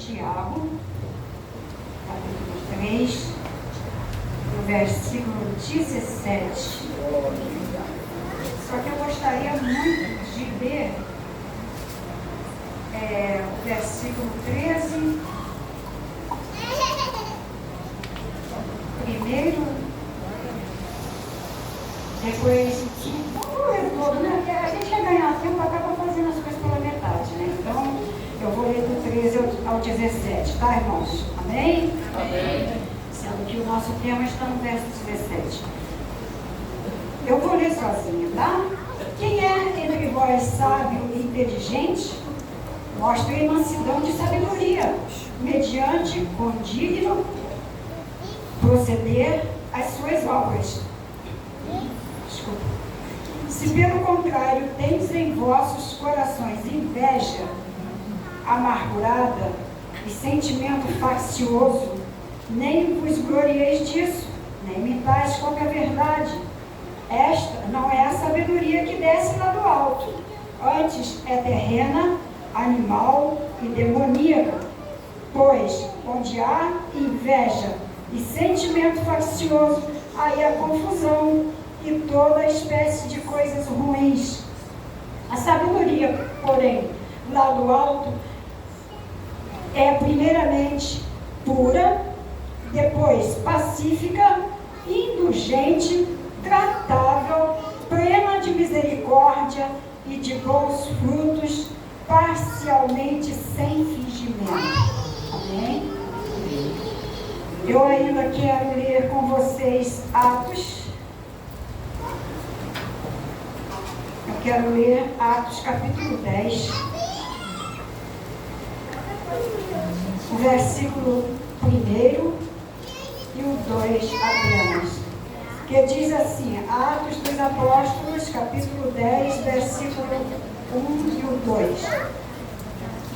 Tiago, capítulo 3, no versículo 17. Só que eu gostaria muito de ler o versículo 13, primeiro, depois, vamos ler todo, né? Porque a gente quer ganhar tempo, acaba fazendo as coisas pela metade, né? Então, eu vou ler do 13 ao 17, tá, irmãos? Amém? Amém. Sendo que o nosso tema está no verso 17. Eu vou ler sozinha, tá? Quem é entre vós sábio e inteligente? Mostre mansidão de sabedoria, mediante condigno proceder às suas obras. Desculpa. Se pelo contrário tendes em vossos corações inveja amargurada e sentimento faccioso, nem vos glorieis disso, nem imitais qualquer verdade. Esta não é a sabedoria que desce lá do alto, antes é terrena, animal e demoníaca. Pois, onde há inveja e sentimento faccioso, aí há confusão e toda espécie de coisas ruins. A sabedoria, porém, lá do alto, é primeiramente pura, depois pacífica, indulgente, tratável, plena de misericórdia e de bons frutos, parcialmente sem fingimento. Amém? Eu ainda quero ler com vocês Atos. Eu quero ler Atos capítulo 10, o versículo 1 e o 2 apenas. Que diz assim, Atos dos Apóstolos, capítulo 10, versículo 1 e o 2.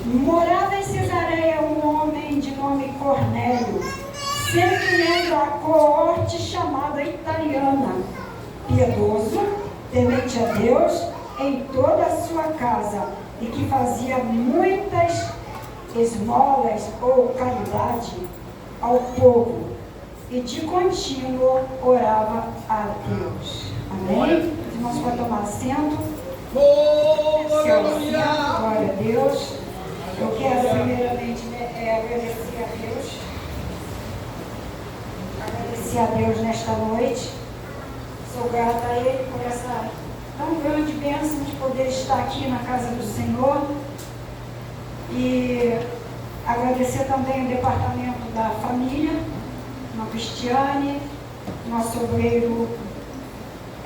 Morava em Cesareia um homem de nome Cornélio, sendo da coorte chamada italiana, piedoso, temente a Deus em toda a sua casa, e que fazia muitas esmolas ou caridade ao povo, e de contínuo orava a Deus. Amém? Os irmãos podem tomar assento. Glória a Deus. Eu quero primeiramente agradecer a Deus. Agradecer a Deus nesta noite. Sou grata a Ele por essa tão grande bênção de poder estar aqui na casa do Senhor. E agradecer também o departamento da família, a Cristiane, nosso obreiro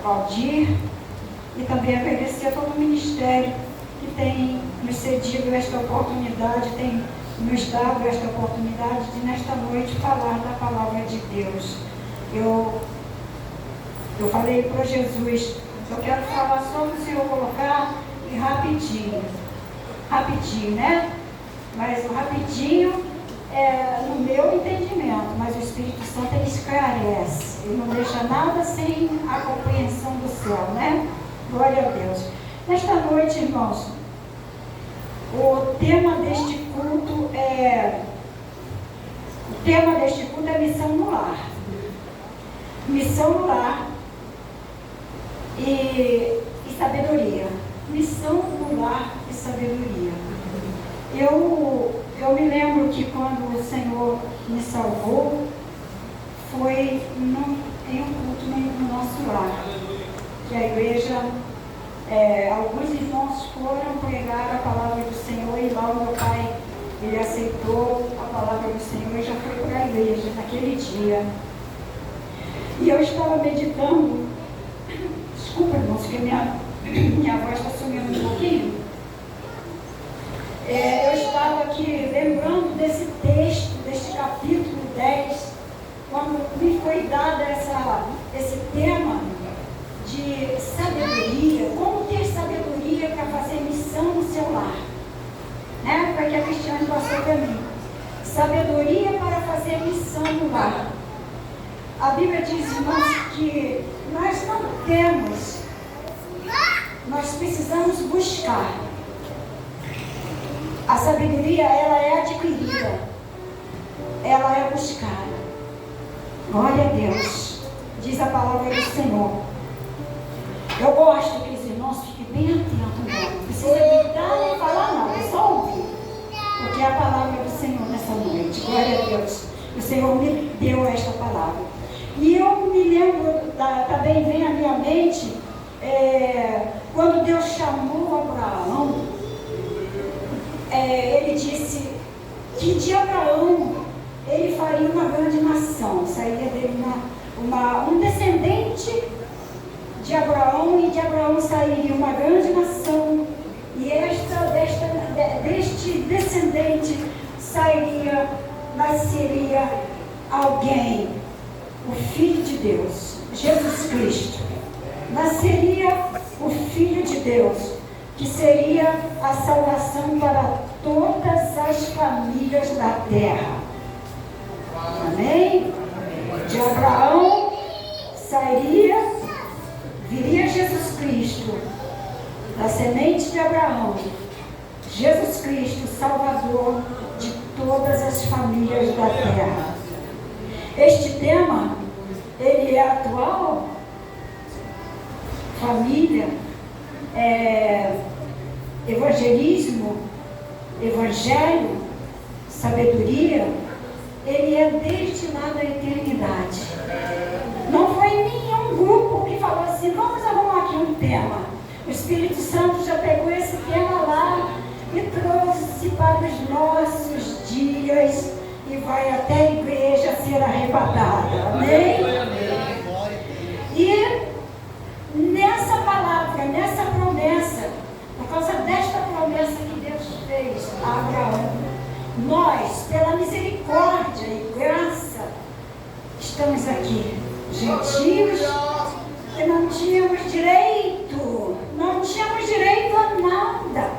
Valdir, e também agradecer a todo o ministério que tem nos cedido esta oportunidade, tem nos dado esta oportunidade de nesta noite falar da palavra de Deus. Eu falei para Jesus, eu quero falar só para o Senhor colocar e rapidinho, né? Mas o rapidinho é no meu entendimento, mas o Espírito Santo ele esclarece, ele não deixa nada sem a compreensão do céu, né? Glória a Deus. Nesta noite, irmãos, o tema deste culto é missão no lar. Missão no lar e sabedoria. Missão no lar e sabedoria. Eu me lembro que quando o Senhor me salvou, foi em um culto no nosso lar, que a igreja, alguns irmãos foram pregar a palavra do Senhor, e lá o meu pai, ele aceitou a palavra do Senhor e já foi para a igreja naquele dia. E eu estava meditando, desculpa, irmãos, que minha voz está sumindo um pouquinho. Eu estava aqui lembrando desse texto, deste capítulo 10, quando me foi dado esse tema de sabedoria, como ter sabedoria para fazer missão no seu lar. Né? Foi que a Cristiane passou para mim. Sabedoria para fazer missão no lar. A Bíblia diz, irmãos, que nós não temos, nós precisamos buscar. A sabedoria, ela é adquirida. Ela é buscada. Glória a Deus. Diz a palavra do Senhor. Eu gosto que os irmãos fiquem bem atentos, não. Não precisa gritar nem falar, não. É só ouvir. Porque é a palavra do Senhor nessa noite. Glória a Deus. O Senhor me deu esta palavra. E eu me lembro, também vem à minha mente, quando Deus chamou Abraão, ele disse que de Abraão ele faria uma grande nação. Sairia dele um descendente de Abraão, e de Abraão sairia uma grande nação. E deste descendente nasceria alguém, o Filho de Deus, Jesus Cristo. Nasceria o Filho de Deus, que seria a salvação para todas as famílias da terra. Amém? De Abraão viria Jesus Cristo, da semente de Abraão, Jesus Cristo, Salvador de todas as famílias da terra. Este tema, ele é atual. Família, evangelismo, evangelho, sabedoria, ele é desde lá da eternidade. Não foi nenhum grupo que falou assim, vamos arrumar aqui um tema. O Espírito Santo já pegou esse tema lá e trouxe para os nossos dias e vai até a igreja ser arrebatada. Amém? E nessa palavra, nessa promessa, por causa desta promessa que Deus fez a Abraão, nós, pela misericórdia e graça, estamos aqui, gentios, que não tínhamos direito a nada,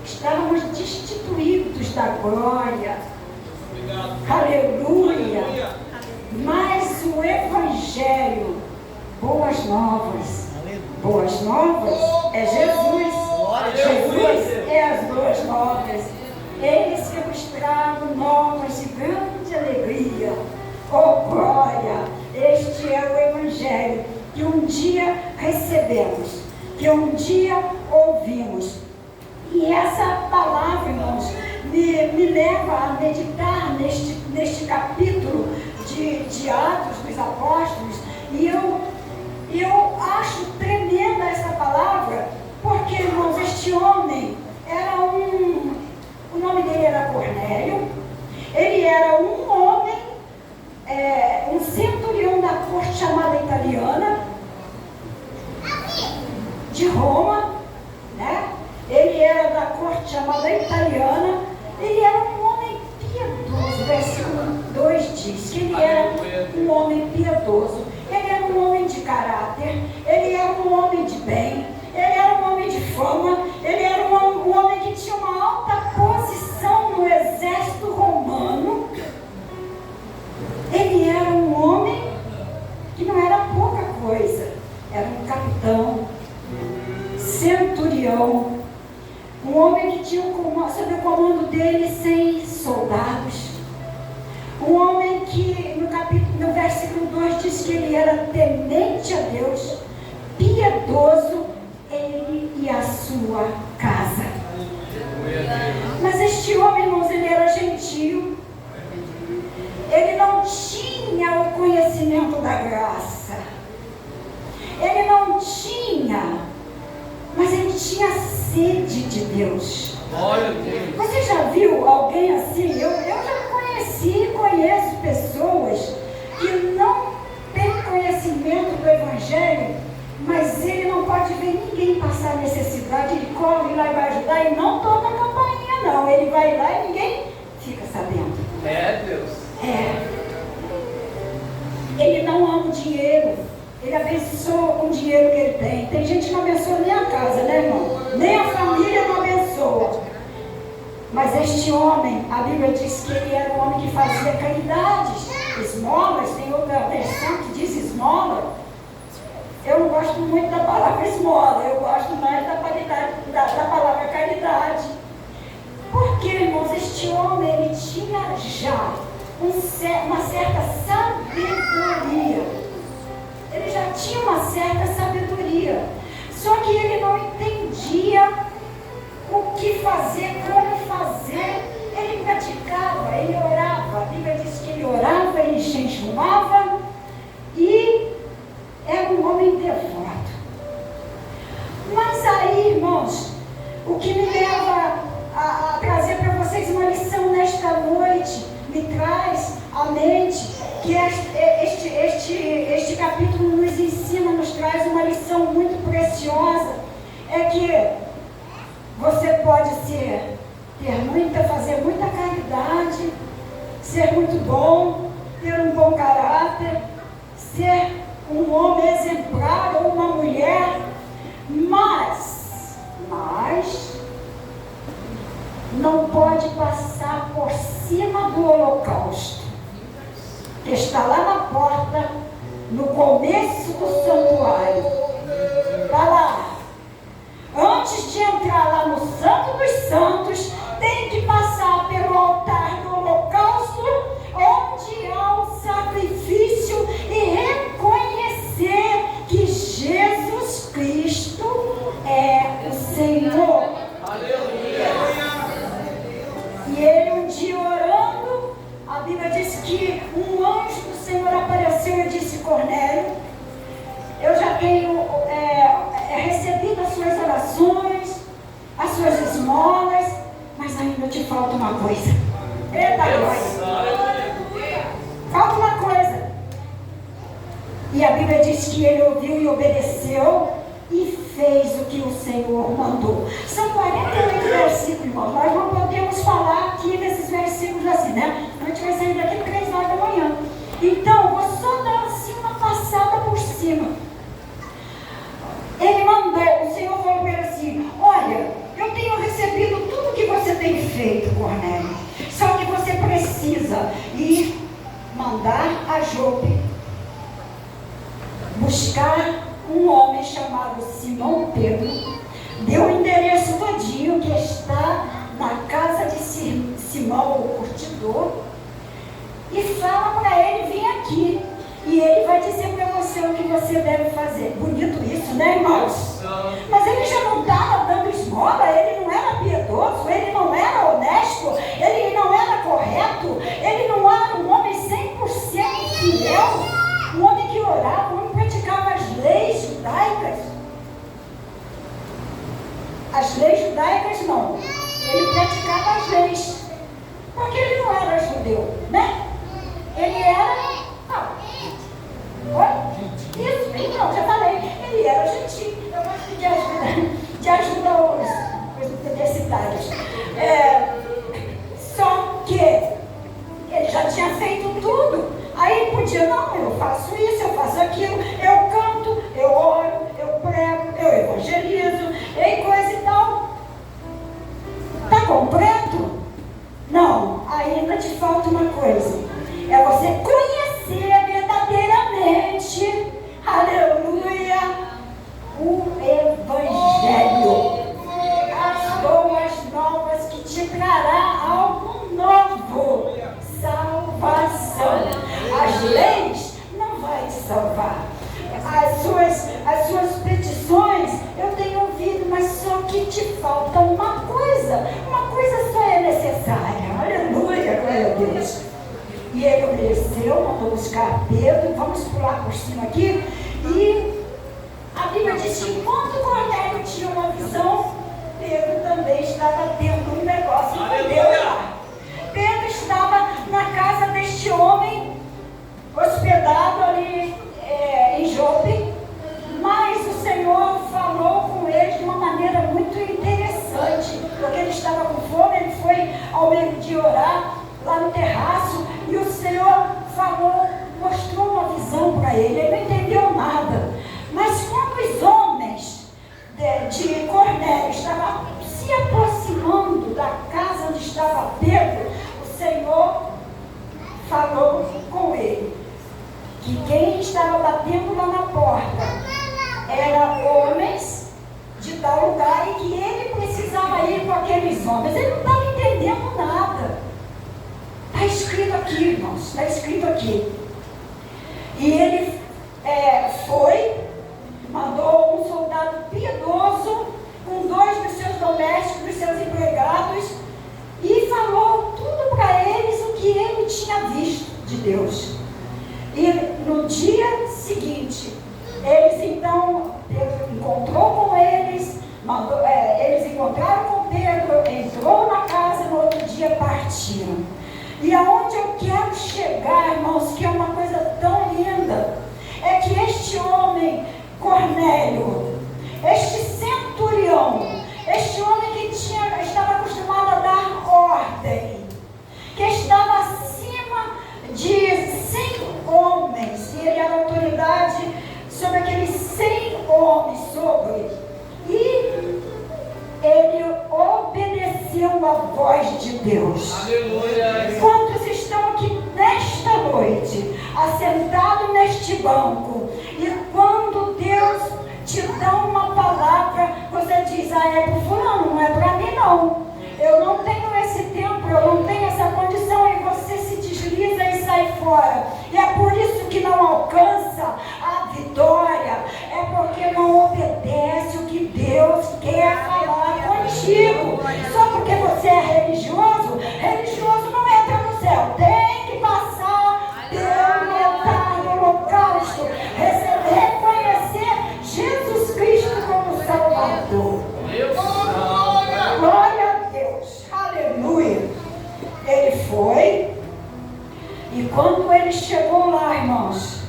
estávamos destituídos da glória. Aleluia. Mas o Evangelho, boas novas é Jesus. Jesus é as boas novas. Eles que nos tragam novas de grande alegria. Oh glória! Este é o Evangelho que um dia recebemos, que um dia ouvimos. E essa palavra, irmãos, me leva a meditar neste capítulo de Atos dos Apóstolos. E eu acho tremenda essa palavra, porque, irmãos, este homem era o nome dele era Cornélio. Ele era um homem, um centurião da corte chamada italiana, de Roma, né? Ele era da corte chamada italiana. Ele era um homem piedoso. Versículo 2 diz que ele era um homem piedoso. Ele era um homem de caráter. Ele era um homem de bem. Ele era um homem de fama. Ele era um homem que tinha uma alta posição no exército romano. Ele era um homem que não era pouca coisa. Era um capitão, centurião, um homem que tinha sob o comando dele 100 soldados. Um homem que no versículo 2 diz que ele era temente a Deus, piedoso, ele e a sua casa. Mas este homem, irmãos, ele era gentio. Ele não tinha o conhecimento da graça. Ele não tinha, mas ele tinha sede de Deus. Você já viu alguém assim? Eu já conheço pessoas que não têm conhecimento do Evangelho, mas ele não pode ver ninguém passar necessidade. Ele corre lá e vai ajudar e não toca a campainha, não. Ele vai lá e ninguém fica sabendo. Deus. Ele não ama o dinheiro. Ele abençoa com o dinheiro que ele tem. Tem gente que não abençoa nem a casa, né, irmão? Nem a família não abençoa. Mas este homem, a Bíblia diz que ele era um homem que fazia caridades, esmolas. Tem outra versão que diz esmola. Eu não gosto muito da palavra esmola. Eu gosto mais da palavra caridade. Por uma certa sabedoria. Ele já tinha uma certa sabedoria. Só que ele não entendia o que fazer, como fazer. Ele praticava, ele orava. A Bíblia diz que ele orava, ele jejuava e era um homem devoto. Mas aí, irmãos, o que me leva a trazer para vocês uma lição nesta noite, me traz à mente que este capítulo nos ensina, nos traz uma lição muito preciosa. É que você pode fazer muita caridade, ser muito bom, ter um bom caráter, ser um homem exemplar ou uma mulher, mas não pode passar por cima do holocausto, que está lá na porta, no começo do santuário. Está lá. Antes de entrar lá no Santo dos Santos, tem que passar pelo altar do holocausto, onde há o sacrifício, e reconhecer que Jesus Cristo é o Senhor. E ele um dia orando, a Bíblia diz que um anjo do Senhor apareceu e disse: Cornélio, eu já tenho recebido as suas orações, as suas esmolas, mas ainda te falta uma coisa. Eita glória! Falta uma coisa. E a Bíblia diz que ele ouviu e obedeceu e fez o que o Senhor mandou. São 48 versículos, irmãos. Nós não podemos falar aqui desses versículos assim, né? A gente vai sair daqui 3 horas da manhã. Então, vou só dar assim uma passada por cima. Ele mandou, o Senhor falou para ele assim: olha, eu tenho recebido tudo que você tem feito, Cornélio. Só que você precisa ir mandar a Jope buscar um homem chamado Simão Pedro. Deu o endereço todinho, que está na casa de Simão, o curtidor, e fala para ele vir aqui. E ele vai dizer para você o que você deve fazer. Bonito isso, né, irmãos? Mas ele já não estava dando esmola, ele não era piedoso, ele não era honesto, ele não era correto, ele não era um homem 100% fiel, um homem que orava, um homem que praticava as leis judaicas. As leis judaicas não, ele praticava as leis, porque ele não era judeu, né? Ele era... Isso, então, já falei, ele era gentil. Eu gosto de ajudar os universitários. Só que ele já tinha feito tudo. Aí ele podia: não, eu faço isso, eu faço aquilo, eu canto, eu oro, eu prego, eu evangelizo, e coisa e tal. Está completo? Não, ainda te falta uma coisa. É você conhecer verdadeiramente, aleluia, o Evangelho, as boas novas que te trará algo novo, salvação. As leis não vai te salvar, as suas petições eu tenho ouvido, mas só que te falta uma coisa só é necessária, aleluia, glória a Deus. E ele obedeceu, mandou buscar Pedro. Vamos pular por cima aqui. E a Bíblia diz que enquanto Cornélio tinha uma visão, Pedro também estava tendo um negócio com Deus lá. Pedro estava na casa deste homem, hospedado ali em Jope, mas o Senhor falou com ele de uma maneira muito interessante, porque ele estava com fome. Ele foi ao meio-dia orar lá no terraço, e o Senhor falou, mostrou uma visão para ele. Ele não entendeu nada, mas quando os homens de Cornélio estavam se aproximando da casa onde estava Pedro, o Senhor falou com ele que quem estava batendo lá na porta eram homens de tal lugar, e que ele precisava ir com aqueles homens. Ele não estava entendendo nada. Está escrito escrito aqui, irmãos, está escrito aqui. E ele mandou um soldado piedoso com 2 dos seus domésticos, dos seus empregados, e falou tudo para eles o que ele tinha visto de Deus. E no dia seguinte, Pedro encontrou com eles, eles encontraram com Pedro, entrou na casa e no outro dia partiram. E aonde eu quero chegar, irmãos, que é uma coisa tão linda, é que este homem, Cornélio, este centurião, este homem que estava acostumado a dar ordem, que estava acima de 100 homens, e ele era autoridade sobre aqueles 100 homens, e ele obedeceu a voz de Deus. Aleluia. Quantos estão aqui nesta noite, assentados neste banco, e quando Deus te dá uma palavra, você diz: é para o fulano, não é para mim não. Eu não tenho esse tempo, eu não tenho essa condição, e você se desliza e sai fora. E é por isso que não alcança a vitória, é porque não obedece o que Deus quer falar contigo. Só porque você é religioso não entra no céu. Tem que passar pelo altar do holocausto, reconhecer Jesus Cristo como Salvador. Glória a Deus, aleluia. Ele foi, e quando ele chegou lá, irmãos,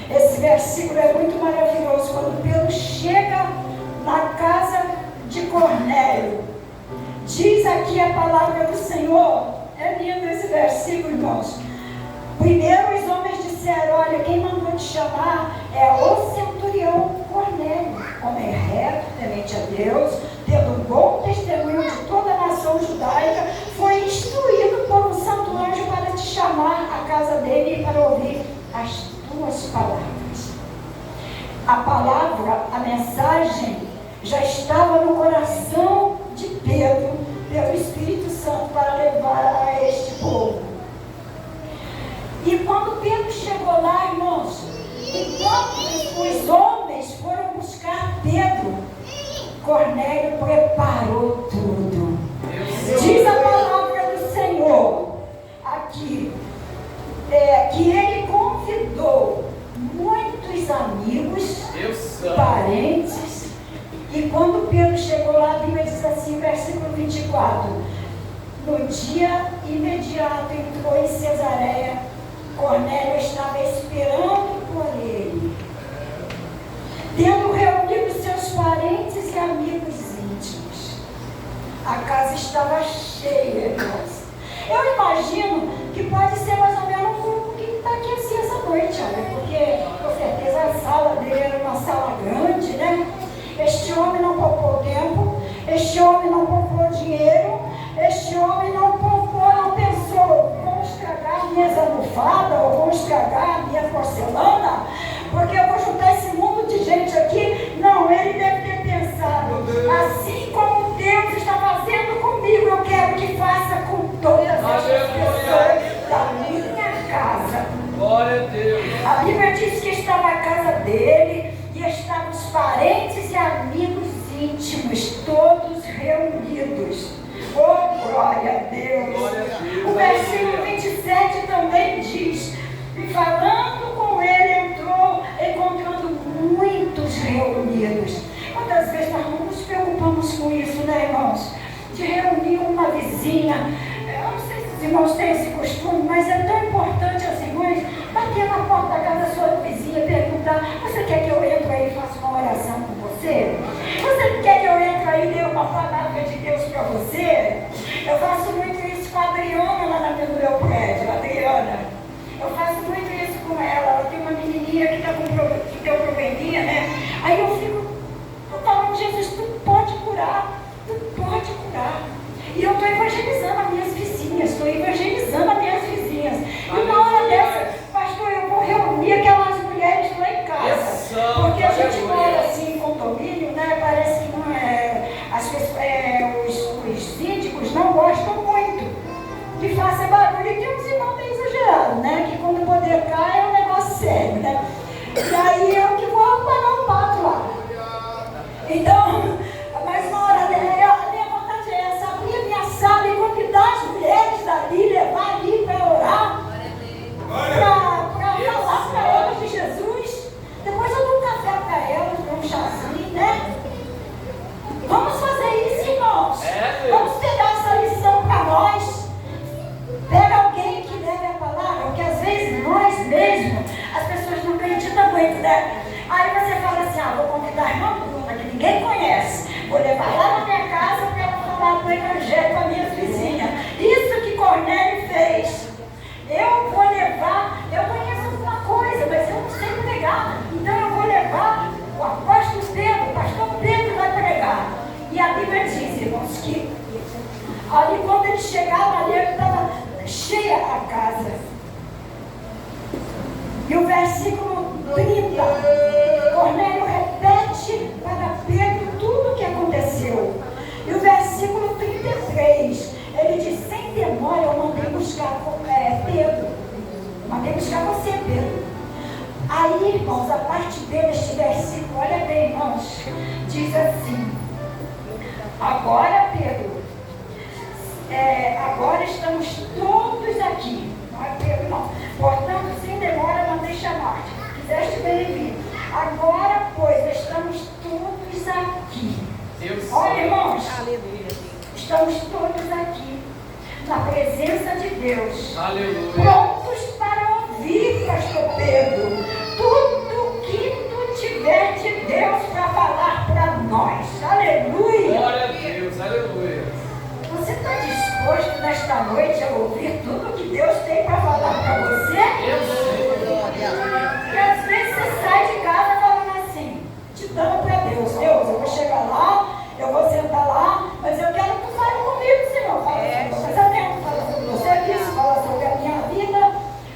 esse versículo é muito maravilhoso. Quando Pedro chega na casa de Cornélio, diz aqui a palavra do Senhor. É lindo esse versículo, irmãos. Primeiro os homens disseram: olha, quem mandou te chamar é o centurião Cornélio, homem reto, temente a Deus, tendo um bom testemunho de toda a nação judaica, foi instruído por um santo anjo para te chamar à casa dele e para ouvir as tuas palavras. A palavra, a mensagem, já estava no coração de Pedro, pelo Espírito Santo, para levar a este povo. E quando Pedro chegou lá, irmãos, enquanto os homens foram buscar Pedro, Cornélio preparou tudo. Diz a palavra do Senhor aqui, que ele convidou muitos amigos, parentes, e quando Pedro chegou lá, a Bíblia diz assim, versículo 24: no dia imediato entrou em Cesareia, Cornélio estava esperando por ele, tendo reunido seus parentes e amigos íntimos. A casa estava cheia, irmãos. Eu imagino que pode ser mais ou menos um grupo que está aqui assim essa noite, olha, porque com certeza a sala dele era uma sala grande, né? Este homem não poupou tempo, este homem não poupou dinheiro, este homem não poupou, não pensou: vamos estragar minhas almofadas, ou vamos estragar a minha porcelana, porque eu vou juntar esse mundo de gente aqui. Não, ele deve ter pensado: assim como Deus está fazendo comigo, eu quero que faça com todas as pessoas da minha casa. Glória a Deus. A Bíblia diz que estava a casa dele e estavam os parentes e amigos íntimos, todos reunidos. Oh, glória a Deus. Glória a Deus. O versículo 27 também diz: e falando com ele, entrou, encontrando muitos reunidos. Quantas vezes nós não nos preocupamos com isso, né, irmãos? De reunir uma vizinha. Eu não sei se os irmãos têm esse costume, mas é tão importante as irmãs bater na porta da casa da sua vizinha e perguntar: você quer que eu entre aí e faça uma oração com você? Você quer que eu entre aí e dê uma palavra de Deus para você? Eu faço muito isso com a Adriana lá no meu prédio, a Adriana. Eu faço muito isso com ela. Ela tem uma menininha que tem um probleminha, né? Aí eu fico falando: Jesus, tu pode curar, tu pode curar. E eu estou evangelizando as minhas vizinhas, E na hora dessa, pastor, eu vou reunir aquelas mulheres lá em casa. Porque a gente mora assim em condomínio, né? Parece que não é, as pessoas, os síndicos não gostam muito que faça barulho. E tem uns irmãos meio exagerados. muito, né? Aí você fala assim, vou convidar a irmã Bruna, que ninguém conhece. Vou levar lá na minha casa para ela falar do evangelho com a minha vizinha. Isso que Cornélio fez. Eu vou levar, eu conheço alguma coisa, mas eu não sei pregar. Então eu vou levar o apóstolo Pedro, o pastor Pedro vai pregar. E a Bíblia diz, irmãos, que ali quando eles chegaram ali, estava cheia a casa. E o versículo 30, Cornélio repete para Pedro tudo o que aconteceu. E o versículo 33, ele diz, sem demora eu mandei buscar Pedro. Mandei buscar você, Pedro. Aí, irmãos, a parte B deste versículo, olha bem, irmãos, diz assim, agora, Pedro, agora estamos todos aqui. Não é Pedro, não. Portanto, sem demora, mandei chamar-te. Quiseste bem vir. Agora, pois, estamos todos aqui. Olha, irmãos, estamos todos aqui, na presença de Deus. Aleluia. Prontos para ouvir, pastor Pedro, tudo que tu tiver de Deus para falar para nós. Aleluia. Glória a Deus, aleluia. Você está disposto nesta noite a ouvir tudo que Deus tem para falar para você? Porque às vezes você sai de casa falando assim, te dando para Deus, Deus, eu vou chegar lá, eu vou sentar lá, mas eu quero que tu fale comigo, Senhor. Fala, Senhor, mas eu quero que fale sobre o meu serviço, fala sobre a minha vida.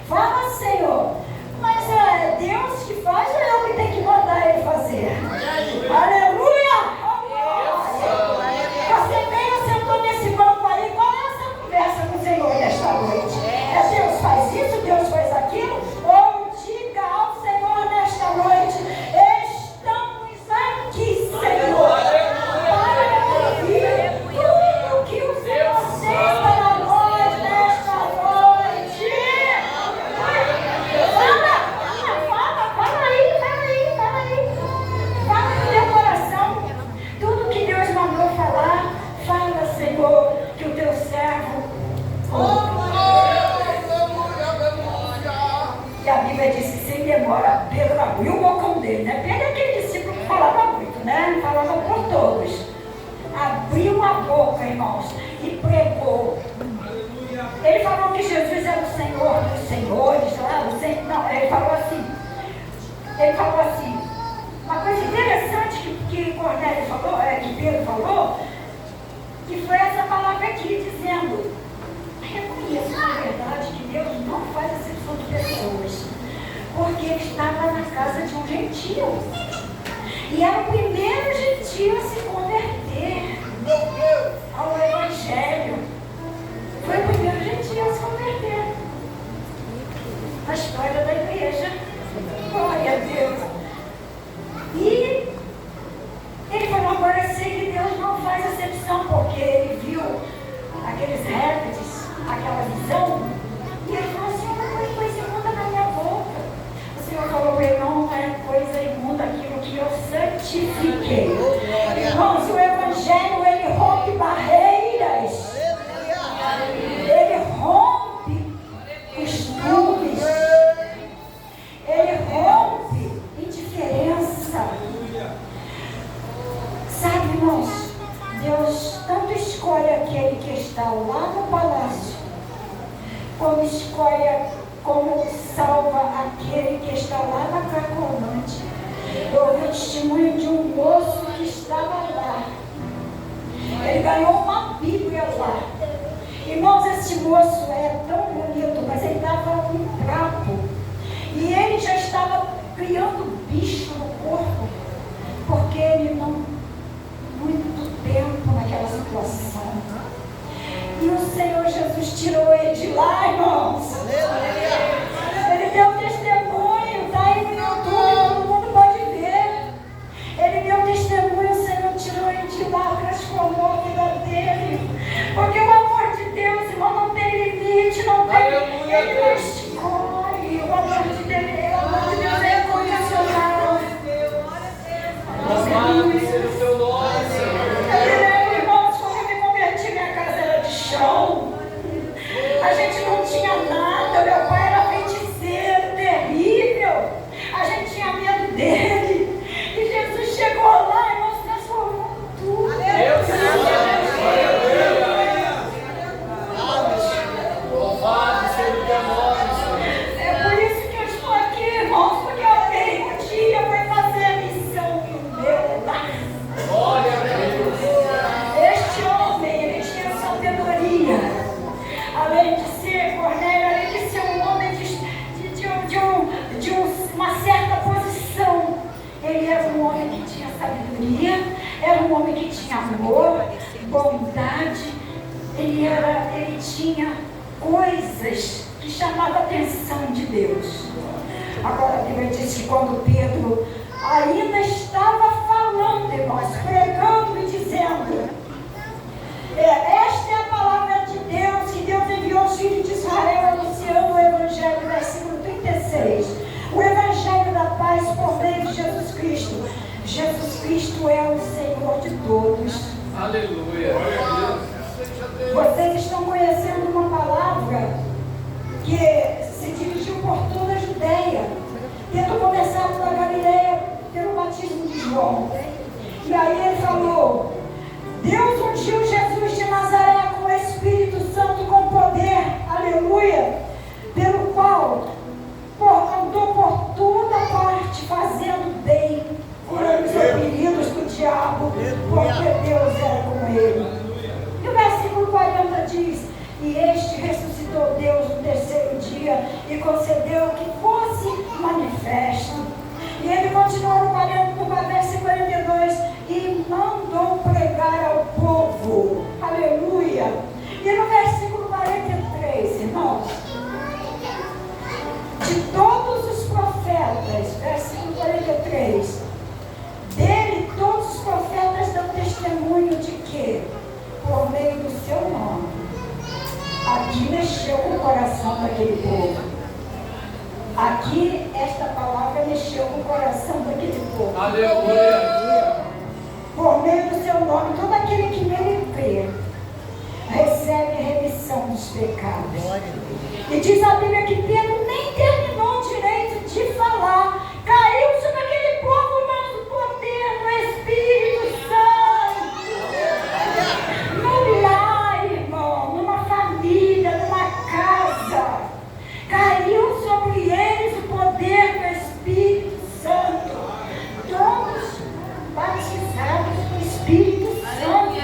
Fala, Senhor. Mas é Deus que faz ou eu que tenho que mandar Ele fazer? Aleluia! Você veio, sentou nesse banco aí, qual é essa conversa com o Senhor nesta noite? Deus faz isso, Deus faz aquilo? Ou diga ao Senhor nesta noite, estamos aqui, Senhor, para ouvir tudo que o Senhor tem para nós nesta noite. Fala aí. Fala no teu coração. Tudo que Deus mandou falar, fala, Senhor, que o teu servo ouve. E a Bíblia diz que sem demora, Pedro abriu o bocão dele, né? Pedro é aquele discípulo que falava muito, né? Falava por todos. Abriu a boca, irmãos, e pregou. Ele falou que Jesus era o Senhor dos senhores, lá, não, ele falou assim, uma coisa interessante que Cornélio falou, que Pedro falou, que foi essa palavra aqui, dizendo, reconheço na verdade que Deus não faz exceção de pessoas, porque ele estava na casa de um gentio, e era o primeiro gentio a se converter ao Evangelho. Foi o primeiro gentio a se converter na história da igreja. Glória a Deus. E ele falou, agora eu sei que Deus não faz exceção, porque ele viu aqueles répteis, aquela visão, e ele falou assim, não foi coisa imunda na minha boca. O Senhor falou para ele, não é coisa imunda aquilo que eu santifiquei. Irmãos, o Evangelho, ele rompe barreiras, ele rompe costumes, ele rompe indiferença. Sabe, irmãos, Deus tanto escolhe aquele que está lá no palácio, como salva aquele que está lá na Cracolândia. Eu ouvi o testemunho de um moço que estava lá. Ele ganhou uma Bíblia lá. Irmãos, esse moço é tão bonito, mas ele dava um trapo. E ele já estava criando bicho no corpo, porque ele não, muito tempo naquela situação. E o Senhor Jesus tirou ele de lá, irmãos. Ele deu testemunho, está aí no YouTube, todo mundo pode ver. Ele deu testemunho, o Senhor tirou ele de lá, transformou a vida dele. Porque o amor de Deus, irmão, não tem limite, não tem. Ele não escolhe. O amor de Deus é incondicional. Amado seja o teu nome, Senhor. Irmãos, quando eu me converti, minha casa era de chão. A gente não tinha nada. Meu pai era feiticeiro, terrível. A gente tinha tinha amor, bondade, ele tinha coisas que chamavam a atenção de Deus. Agora a Bíblia diz que quando Pedro ainda estava falando, irmãos, pregando e dizendo, esta é a palavra de Deus, que Deus enviou os filhos de Israel anunciando o Evangelho, versículo 36. O Evangelho da paz por meio de Jesus Cristo. Jesus Cristo é o Senhor de todos. Aleluia. Vocês estão conhecendo uma palavra que se dirigiu por toda a Judeia, tendo começado na Galileia pelo batismo de João. E aí ele falou, Deus ungiu Jesus de Nazaré com o Espírito Santo com poder, aleluia, pelo qual andou por toda parte fazendo bem, curando os oprimidos do diabo, porque Deus era com ele. E o versículo 40 diz, e este ressuscitou Deus no terceiro dia e concedeu que fosse manifesto. E ele continuou no versículo 42 e mandou pregar ao povo. Aleluia. E no versículo 43, irmãos, de todos os profetas, versículo 43, dele todos os profetas dão testemunho de que, por meio do seu nome, aqui mexeu com o coração daquele povo. Aqui, esta palavra mexeu com o coração daquele povo. Aleluia. Por meio do seu nome, todo aquele que nele crê, recebe remissão dos pecados. E diz a Bíblia que Pedro nem terminou o direito de falar. Caiu sobre aquele povo, mas o poder do Espírito Santo. No lar, irmão, numa família, numa casa. Caiu sobre eles o poder do Espírito Santo. Todos batizados no Espírito Santo.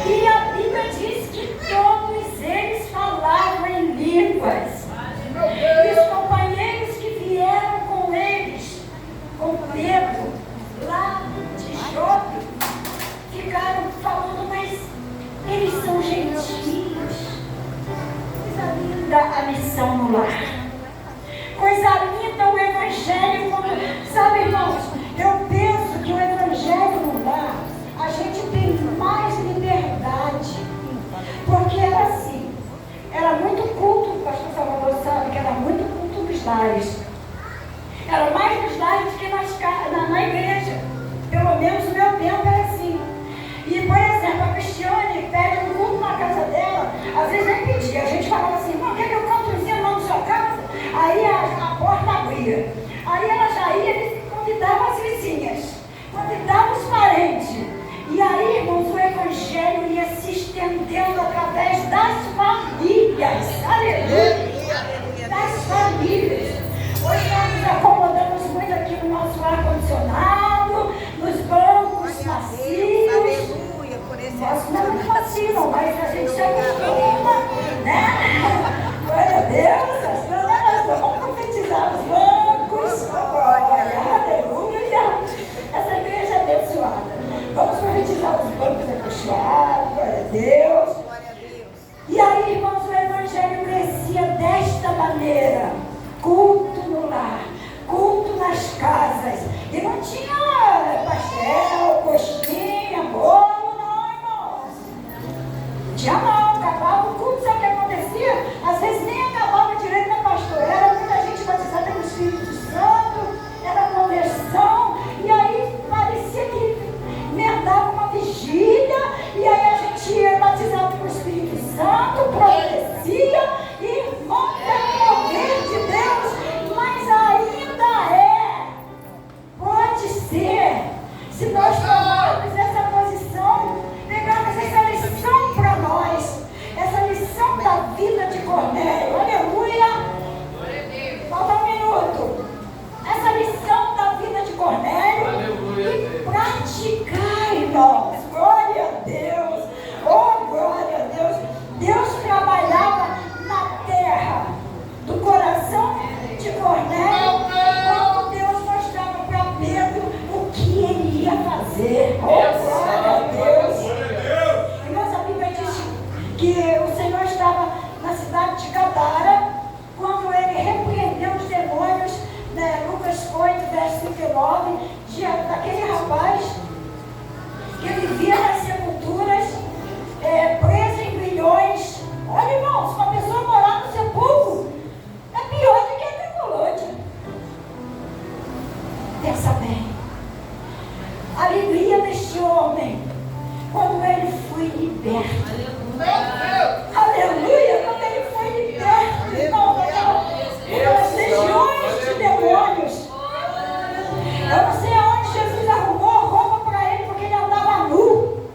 E a Bíblia diz que todos eles falavam em línguas. E os companheiros que vieram com eles, com Pedro, lá de Jope, ficaram falando, mas eles são gentios. Coisa linda a missão no lar. Coisa linda o Evangelho. Sabe, irmãos, eu penso que o Evangelho no lar, a gente tem mais liberdade. Porque era assim, era muito culto, o pastor Salvador sabe que era muito culto nos lares. Era mais nos lares do que na igreja. Pelo menos no meu tempo era assim. E, por exemplo, a Cristiane pede um culto na casa dela, às vezes nem pedia. A gente falava assim, irmão, quer que eu canto um ensino lá na sua casa? Aí a porta abria. Aí ela já ia e convidava as vizinhas, convidava os parentes. E aí, irmãos, o Evangelho ia se estendendo através das famílias. Aleluia! Das famílias. Hoje nós nos acomodamos muito aqui no nosso ar-condicionado, nos bancos macios. Aleluia, por esse Nós não é muito macio, mas a gente se acostuma, né? Glória a Deus, as coisas, vamos profetizar os bancos. Aleluia! Essa igreja é abençoada. Vamos profetizar os bancos acolchoados, glória a Deus. E aí, irmãos, o Evangelho crescia desta maneira. Culto no lar, culto nas casas. E não tinha pastel, coxinha, bolo, não, irmãos. Tinha não, acabava o culto, sabe o que acontecia? Às vezes nem acabava direito, né, pastor? Era muita gente batizada no Espírito Santo, era conversão, e aí parecia que emendava uma vigília, e aí a gente ia batizado com o Espírito Santo, profecia, irmão, pelo poder de Deus, mas ainda pode ser, se nós tomarmos essa posição, pegarmos essa lição para nós, essa lição da vida de Cornélio, aleluia, falta um minuto, essa lição da vida de Cornélio, Aleluia. E praticar, irmãos, glória liberto. Aleluia! Quando ele foi liberto, irmão, das legiões de demônios. Eu não sei aonde Jesus arrumou roupa para ele, porque ele andava nu.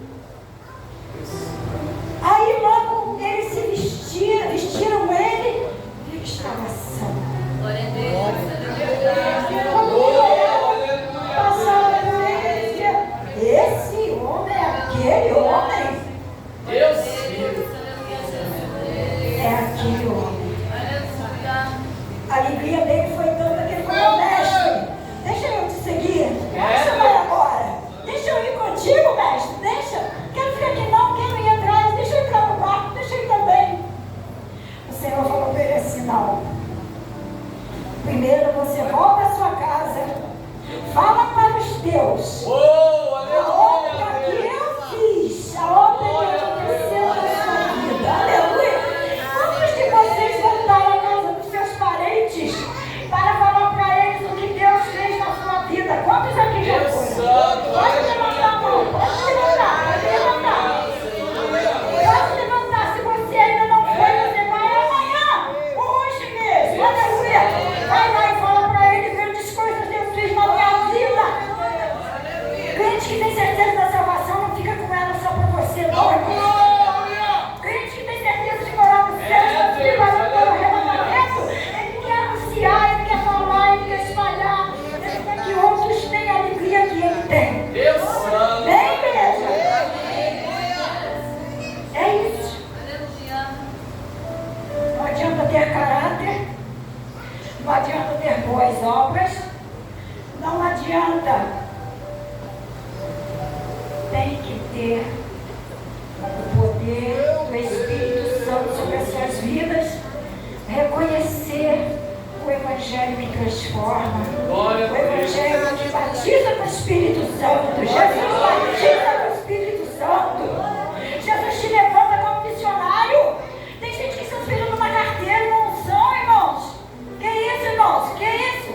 Aí logo eles se vestiram ele e ele estava são. Glória a Deus. Passaram por ele e diziam: esse homem é aquele homem. Deus. É aquele homem. A alegria dele foi tanta que ele falou: mestre, deixa eu te seguir. Onde você vai agora? Deixa eu ir contigo, mestre. Deixa. Quero ficar aqui não, quero ir atrás. Deixa eu entrar no barco, deixa eu ir também. O Senhor falou para ele assim: não. Primeiro você volta à sua casa. Fala para os teus. A obra que eu fiz. A obra que aconteceu na sua vida. Aleluia. Quantos de vocês voltaram à casa dos seus parentes para falar para eles o que Deus fez na sua vida? Quantos aqui já foram? Pode levantar a mão. Pode levantar. Pode levantar. Pode levantar. Se você ainda não foi, você vai amanhã. Hoje mesmo. Aleluia. Vai lá e fala para ele grandes coisas Deus fez na minha vida. Crente que tem certeza da salvação não fica com ela só para você, não, irmão. Crente que tem certeza de morar no céu, está se preparando para o arrebatamento. Ele quer anunciar, ele quer falar, ele quer espalhar. Ele quer que outros tenham a alegria que ele tem. Deus. Bem, igreja? É isso. Não adianta ter caráter, não adianta ter boas obras, não adianta. Tem que ter o poder do Espírito Santo sobre as suas vidas, reconhecer o Evangelho que transforma, o Evangelho que batiza com o Espírito Santo. Jesus batiza com o Espírito Santo. Jesus te levanta como missionário. Tem gente que está esperando uma carteira e não são, irmãos. Que isso, irmãos? Que isso?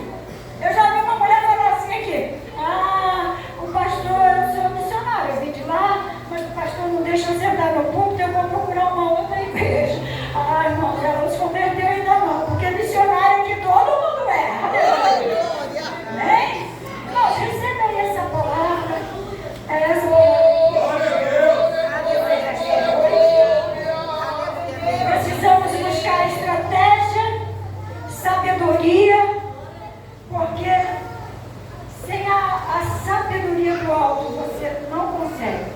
Eu já vi uma mulher falar assim aqui: ah, o pastor, eu sou missionário, eu vim de lá, mas o pastor não deixa eu sentar no púlpito, eu vou procurar uma outra igreja. Ah, irmãos, ela não se converteu ainda não, porque missionário que todo mundo é. Amém? Irmãos, receba aí essa palavra. Precisamos buscar estratégia, sabedoria, porque sem a sabedoria do alto você não consegue.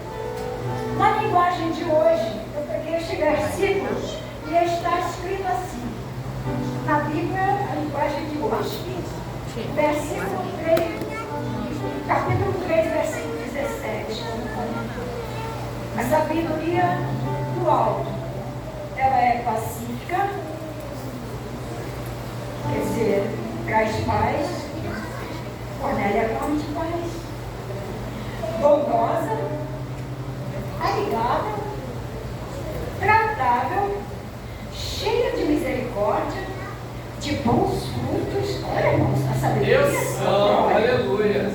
Na linguagem de hoje, eu peguei este versículo e está escrito assim, na Bíblia, a linguagem de hoje, versículo 3, capítulo 3, versículo 17. A sabedoria do alto, ela é pacífica, quer dizer, traz paz. Cornélia come de paz, bondosa, amigável, tratável, cheia de misericórdia, de bons frutos. Olha, irmãos, a sabedoria. Deus. Aleluia.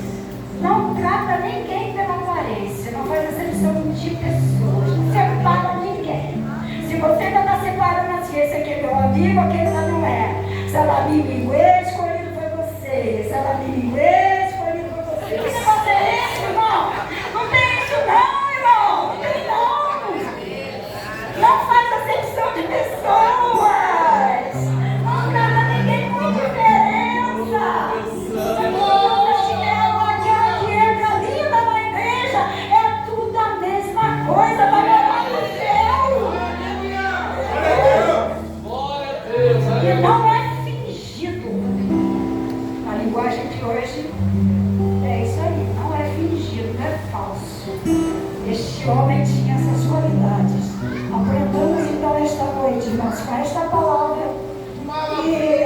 Não trata ninguém pela aparência, não faz acepção de pessoas, não separa ninguém. Se você ainda está separando assim, esse aqui é meu amigo, aquele lá não é. Se ela amigo inglês, escolhido foi você. Se ela amigo inglês, escolhido foi você. Que negócio é esse, irmão? Não tem isso não, irmão. Não tem não. Não faz acepção de pessoas. Não trata ninguém com diferença. Aquela que entra linda na igreja, é tudo a mesma coisa, vai levar no céu. Glória a Deus. E não é fingido. A linguagem de hoje é isso aí, não é fingido, não é falso. Este homem tinha essas qualidades. Aprendamos então esta noite, irmãos, com esta palavra. E